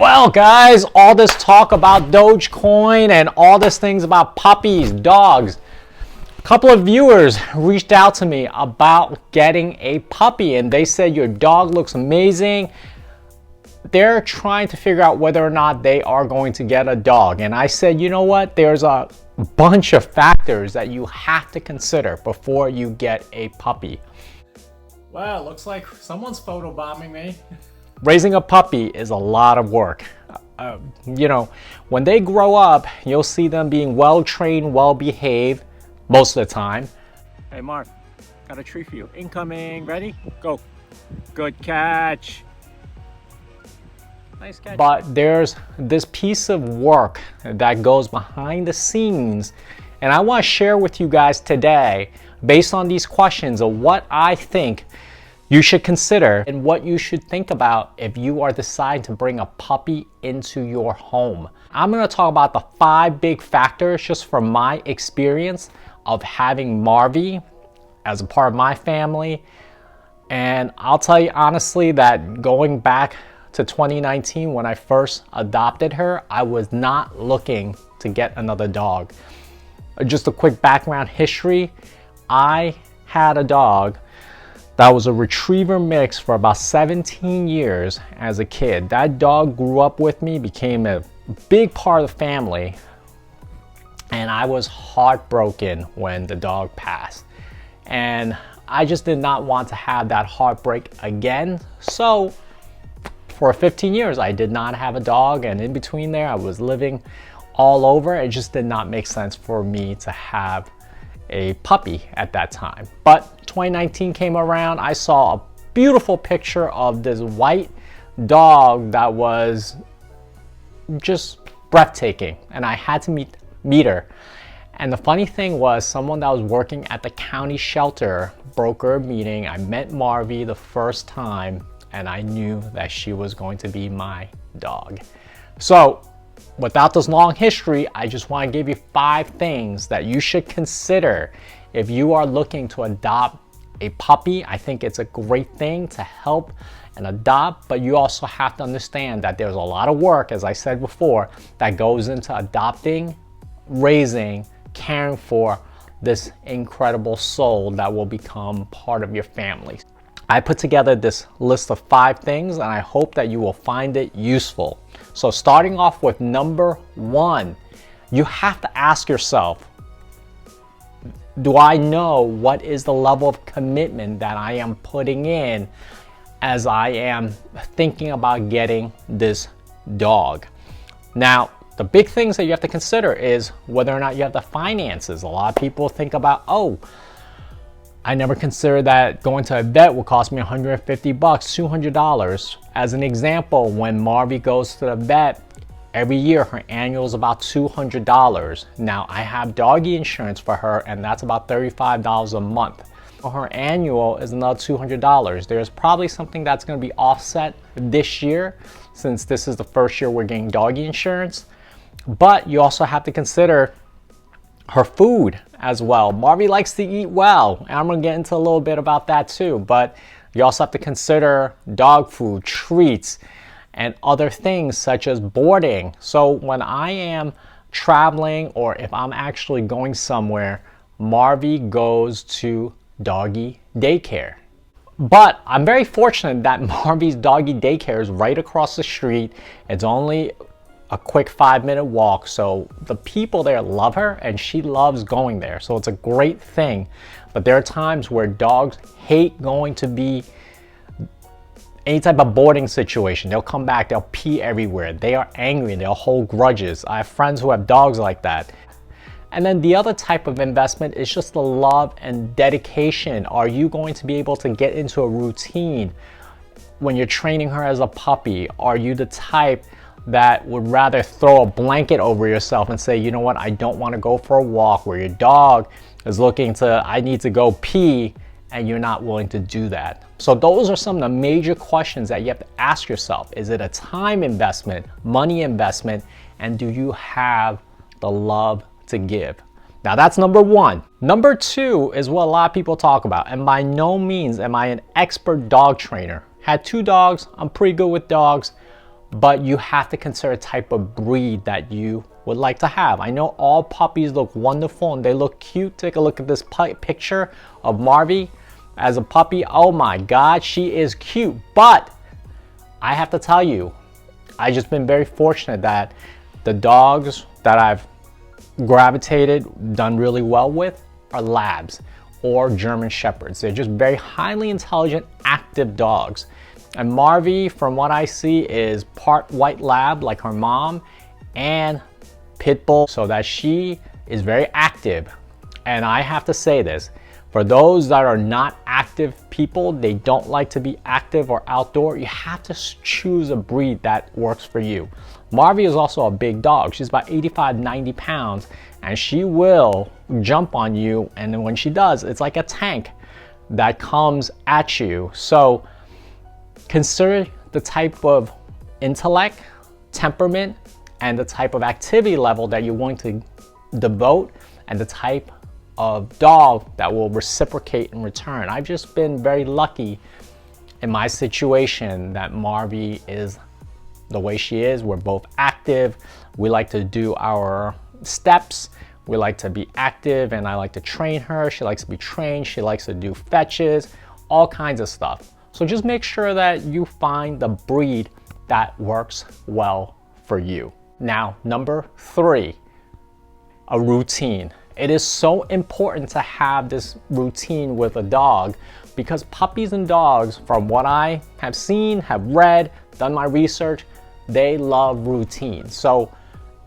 Well, guys, all this talk about Dogecoin and all this things about puppies, dogs. A couple of viewers reached out to me about getting a puppy, and they said your dog looks amazing. They're trying to figure out whether or not they are going to get a dog. And I said, you know what? There's a bunch of factors that you have to consider before you get a puppy. Well, it looks like someone's photobombing me. Raising a puppy is a lot of work. When they grow up, you'll see them being well-trained, well-behaved most of the time. Hey, Mark, got a treat for you. Incoming. Ready? Go. Good catch. Nice catch. But there's this piece of work that goes behind the scenes, and I want to share with you guys today, based on these questions, of what I think you should consider and what you should think about if you are deciding to bring a puppy into your home. I'm going to talk about the 5 big factors just from my experience of having Marvy as a part of my family. And I'll tell you honestly that going back to 2019 when I first adopted her, I was not looking to get another dog. Just a quick background history. I had a dog that was a retriever mix for about 17 years as a kid. That dog grew up with me, became a big part of the family, and I was heartbroken when the dog passed. And I just did not want to have that heartbreak again. So for 15 years, I did not have a dog, and in between there, I was living all over. It just did not make sense for me to have a puppy at that time. But 2019 came around, I saw a beautiful picture of this white dog that was just breathtaking, and I had to meet her. And the funny thing was, someone that was working at the county shelter brokered a meeting. I met Marvy the first time, and I knew that she was going to be my dog. So without this long history, I just want to give you 5 things that you should consider if you are looking to adopt a puppy. I think it's a great thing to help and adopt, but you also have to understand that there's a lot of work, as I said before, that goes into adopting, raising, caring for this incredible soul that will become part of your family. I put together this list of 5 things, and I hope that you will find it useful. So starting off with number 1, you have to ask yourself, do I know what is the level of commitment that I am putting in as I am thinking about getting this dog? Now, the big things that you have to consider is whether or not you have the finances. A lot of people think about, oh, I never considered that going to a vet would cost me $150, $200. As an example, when Marvy goes to the vet, every year her annual is about $200. Now I have doggy insurance for her, and that's about $35 a month. Her annual is another $200. There's probably something that's going to be offset this year, since this is the first year we're getting doggy insurance. But you also have to consider her food as well. Marvy likes to eat well, and I'm gonna get into a little bit about that too, but you also have to consider dog food, treats, and other things such as boarding. So when I am traveling, or if I'm actually going somewhere, Marvy goes to doggy daycare. But I'm very fortunate that Marvy's doggy daycare is right across the street. It's only a quick 5-minute walk, so the people there love her and she loves going there, so it's a great thing. But there are times where dogs hate going to be any type of boarding situation. They'll come back, they'll pee everywhere, they are angry, they'll hold grudges. I have friends who have dogs like that. And then the other type of investment is just the love and dedication. Are you going to be able to get into a routine when you're training her as a puppy? Are you the type that would rather throw a blanket over yourself and say, you know what, I don't want to go for a walk, where your dog is looking to, I need to go pee, and you're not willing to do that? So those are some of the major questions that you have to ask yourself. Is it a time investment, money investment, and do you have the love to give? Now that's number 1. Number 2 is what a lot of people talk about, and by no means am I an expert dog trainer. Had 2 dogs, I'm pretty good with dogs. but you have to consider a type of breed that you would like to have. I know all puppies look wonderful and they look cute. Take a look at this picture of Marvy as a puppy. Oh my God, she is cute. But I have to tell you, I've just been very fortunate that the dogs that I've gravitated, done really well with, are Labs or German Shepherds. They're just very highly intelligent, active dogs. And Marvy, from what I see, is part white lab like her mom and pit bull, so that she is very active. And I have to say this, for those that are not active people, they don't like to be active or outdoor, you have to choose a breed that works for you. Marvy is also a big dog. She's about 85, 90 pounds, and she will jump on you. And then when she does, it's like a tank that comes at you. So consider the type of intellect, temperament, and the type of activity level that you're going to devote, and the type of dog that will reciprocate in return. I've just been very lucky in my situation that Marvy is the way she is. We're both active. We like to do our steps. We like to be active, and I like to train her. She likes to be trained. She likes to do fetches, all kinds of stuff. So just make sure that you find the breed that works well for you. Now, number 3, a routine. It is so important to have this routine with a dog, because puppies and dogs, from what I have seen, have read, done my research, they love routines. So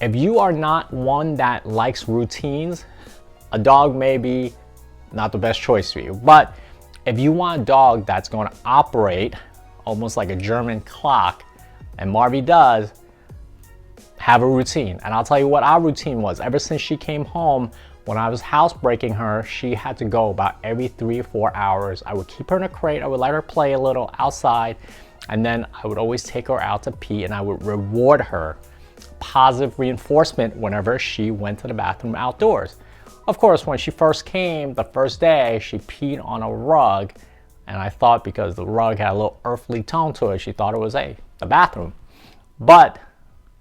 if you are not one that likes routines, a dog may be not the best choice for you. But if you want a dog that's going to operate almost like a German clock, and Marvy does, have a routine. And I'll tell you what our routine was. Ever since she came home, when I was housebreaking her, she had to go about every 3 or 4 hours. I would keep her in a crate. I would let her play a little outside, and then I would always take her out to pee, and I would reward her positive reinforcement whenever she went to the bathroom outdoors. Of course, when she first came, the first day, she peed on a rug, and I thought because the rug had a little earthly tone to it, she thought it was the bathroom. But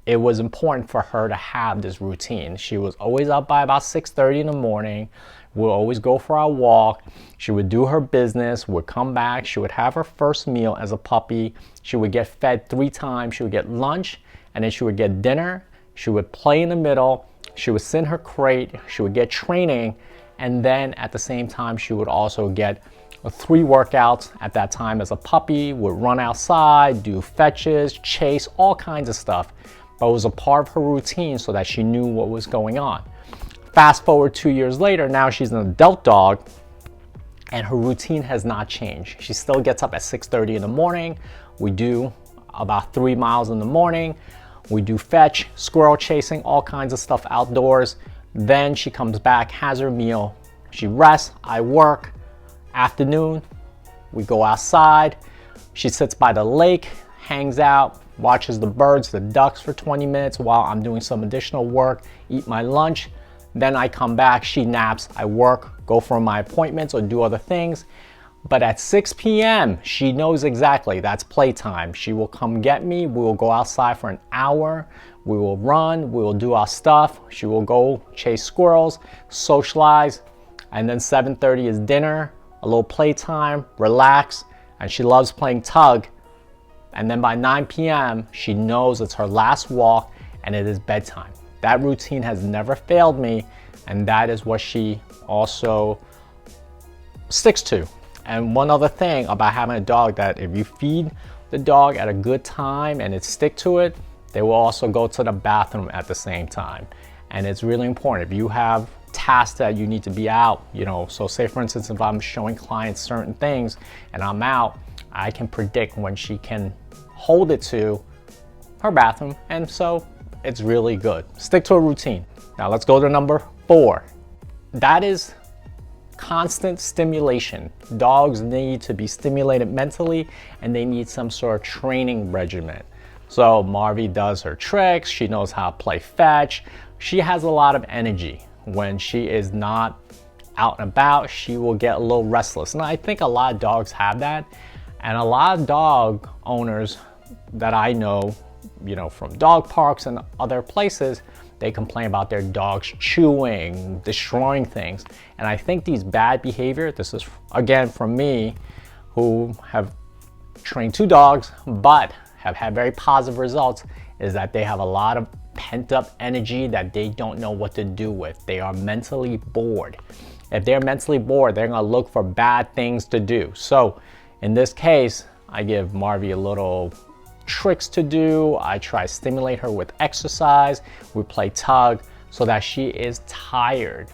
it was important for her to have this routine. She was always up by about 6:30 in the morning. We'll always go for our walk. She would do her business, would come back. She would have her first meal as a puppy. She would get fed 3 times. She would get lunch, and then she would get dinner. She would play in the middle. She would sit in her crate. She would get training. And then at the same time, she would also get 3 workouts at that time as a puppy, would run outside, do fetches, chase, all kinds of stuff. But it was a part of her routine so that she knew what was going on. Fast forward 2 years later, now she's an adult dog, and her routine has not changed. She still gets up at 6:30 in the morning. We do about 3 miles in the morning. We do fetch, squirrel chasing, all kinds of stuff outdoors. Then she comes back, has her meal. She rests, I work. Afternoon, we go outside. She sits by the lake, hangs out, watches the birds, the ducks for 20 minutes while I'm doing some additional work, eat my lunch. Then I come back, she naps, I work, go for my appointments or do other things. But at 6 p.m., she knows exactly that's playtime. She will come get me. We will go outside for an hour. We will run. We will do our stuff. She will go chase squirrels, socialize. And then 7:30 is dinner, a little playtime, relax. And she loves playing tug. And then by 9 p.m., she knows it's her last walk and it is bedtime. That routine has never failed me. And that is what she also sticks to. And one other thing about having a dog, that if you feed the dog at a good time and it stick to it, they will also go to the bathroom at the same time. And it's really important. If you have tasks that you need to be out, so say for instance, if I'm showing clients certain things and I'm out, I can predict when she can hold it to her bathroom. And so it's really good. Stick to a routine. Now let's go to number 4. That is constant stimulation. Dogs need to be stimulated mentally, and they need some sort of training regimen. So Marvy does her tricks. She knows how to play fetch. She has a lot of energy. When she is not out and about, she will get a little restless. And I think a lot of dogs have that. And a lot of dog owners that I know from dog parks and other places, they complain about their dogs chewing, destroying things. And I think these bad behavior, this is again from me, who have trained 2 dogs, but have had very positive results, is that they have a lot of pent-up energy that they don't know what to do with. They are mentally bored. If they're mentally bored, they're gonna look for bad things to do. So in this case, I give Marvy a little tricks to do. I try to stimulate her with exercise. We play tug so that she is tired.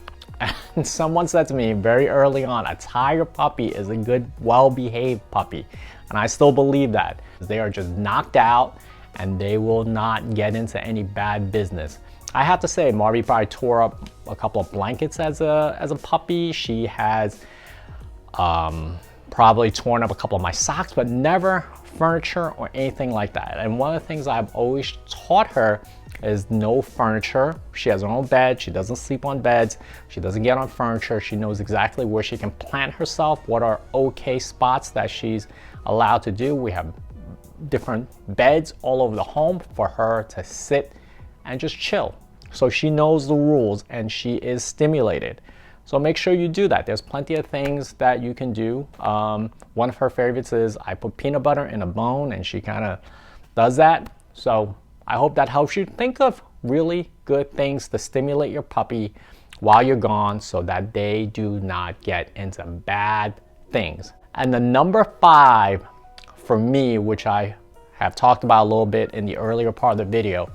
And someone said to me very early on, a tired puppy is a good, well-behaved puppy. And I still believe that. They are just knocked out and they will not get into any bad business. I have to say, Marvy probably tore up a couple of blankets as a puppy. She has probably torn up a couple of my socks, but never furniture or anything like that. And one of the things I've always taught her is no furniture. She has her own bed. She doesn't sleep on beds. She doesn't get on furniture. She knows exactly where she can plant herself, what are okay spots that she's allowed to do. We have different beds all over the home for her to sit and just chill. So she knows the rules and she is stimulated. So make sure you do that. There's plenty of things that you can do. One of her favorites is I put peanut butter in a bone, and she kind of does that. So I hope that helps you think of really good things to stimulate your puppy while you're gone so that they do not get into bad things. And the number 5 for me, which I have talked about a little bit in the earlier part of the video,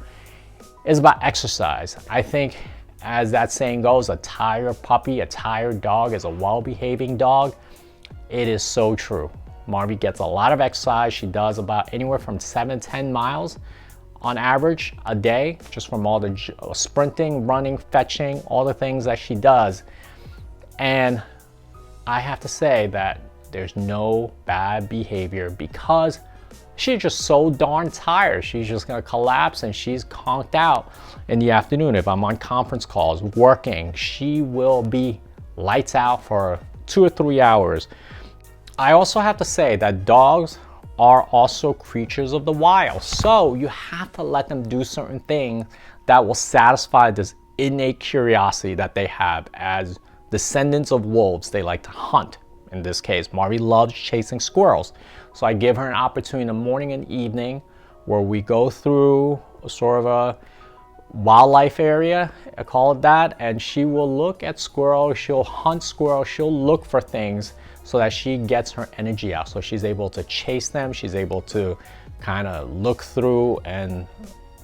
is about exercise. I think, as that saying goes, a tired puppy, a tired dog is a well-behaving dog. It is so true. Marvy gets a lot of exercise. She does about anywhere from 7 to 10 miles on average a day, just from all the sprinting, running, fetching, all the things that she does. And I have to say that there's no bad behavior because she's just so darn tired. She's just gonna collapse and she's conked out in the afternoon. If I'm on conference calls, working, she will be lights out for 2 or 3 hours. I also have to say that dogs are also creatures of the wild. So you have to let them do certain things that will satisfy this innate curiosity that they have. As descendants of wolves, they like to hunt. In this case, Marvy loves chasing squirrels. So I give her an opportunity in the morning and evening where we go through sort of a wildlife area, I call it that, and she will look at squirrels, she'll hunt squirrels, she'll look for things so that she gets her energy out. So she's able to chase them, she's able to kind of look through and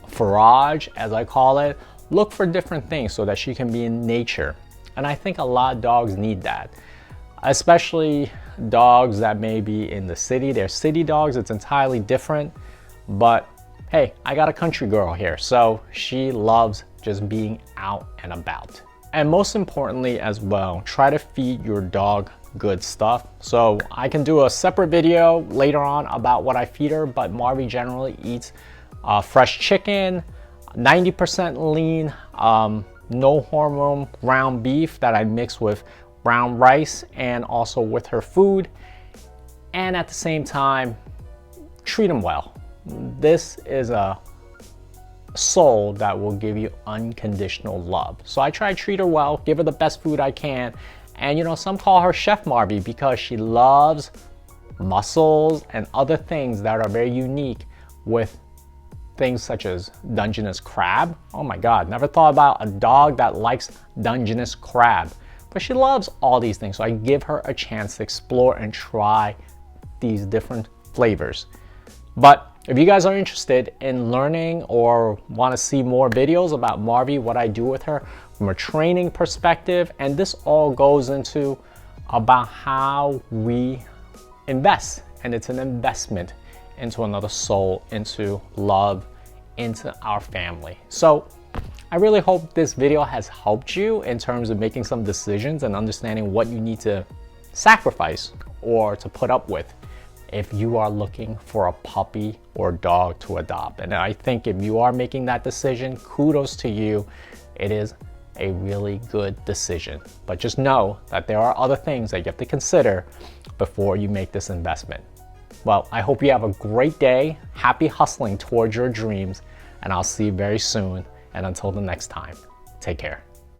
forage, as I call it, look for different things so that she can be in nature. And I think a lot of dogs need that, especially dogs that may be in the city. They're city dogs, it's entirely different, but hey, I got a country girl here, so she loves just being out and about. And most importantly as well, try to feed your dog good stuff. So I can do a separate video later on about what I feed her, but Marvy generally eats fresh chicken, 90% lean, no hormone ground beef that I mix with brown rice and also with her food. And at the same time, treat them well. This is a soul that will give you unconditional love. So I try to treat her well, give her the best food I can. And you know, some call her Chef Marvy because she loves mussels and other things that are very unique, with things such as Dungeness crab. Oh my God, never thought about a dog that likes Dungeness crab. But she loves all these things. So I give her a chance to explore and try these different flavors. But if you guys are interested in learning or want to see more videos about Marvy, what I do with her from a training perspective, and this all goes into about how we invest, and it's an investment into another soul, into love, into our family. So I really hope this video has helped you in terms of making some decisions and understanding what you need to sacrifice or to put up with if you are looking for a puppy or dog to adopt. And I think if you are making that decision, kudos to you. It is a really good decision. But just know that there are other things that you have to consider before you make this investment. Well, I hope you have a great day. Happy hustling towards your dreams, and I'll see you very soon. And until the next time, take care.